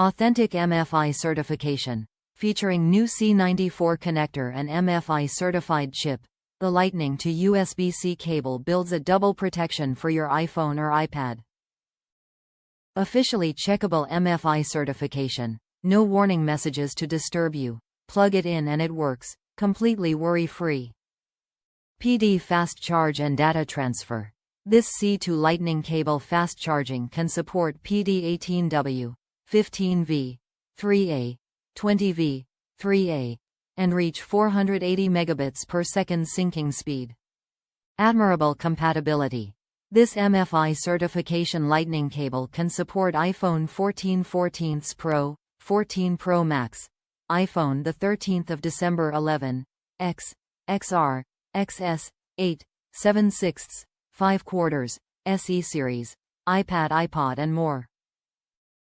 Authentic MFi certification. Featuring new C94 connector and MFI certified chip, the Lightning to USB-C cable builds a double protection for your iPhone or iPad. Officially checkable MFI certification. No warning messages to disturb you. Plug it in and it works, completely worry-free. PD fast charge and data transfer. This C2 Lightning cable fast charging can support PD 18W, 15V, 3A, 20V, 3A, and reach 480 megabits per second syncing speed. Admirable Compatibility. This MFi certification Lightning cable can support iPhone 14 14 Pro, 14 Pro Max, iPhone the 13th of December 11, X, XR, XS, 8, 7/6, 5/4, SE series, iPad, iPod and more.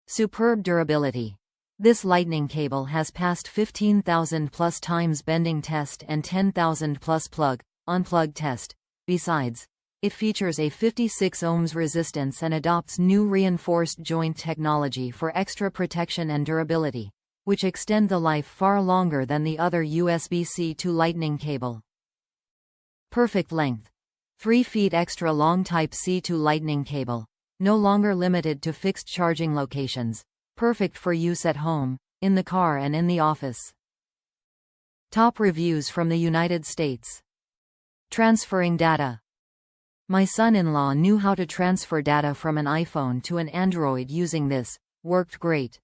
Superb durability. This Lightning cable has passed 15,000 plus times bending test and 10,000 plus unplug test. Besides, it features a 56 ohms resistance and adopts new reinforced joint technology for extra protection and durability, which extend the life far longer than the other USB-C to Lightning cable. Perfect length. 3 feet extra long Type C to Lightning cable. No longer limited to fixed charging locations. Perfect for use at home, in the car and in the office. Top reviews from the United States. Transferring data. My son-in-law knew how to transfer data from an iPhone to an Android using this. Worked great.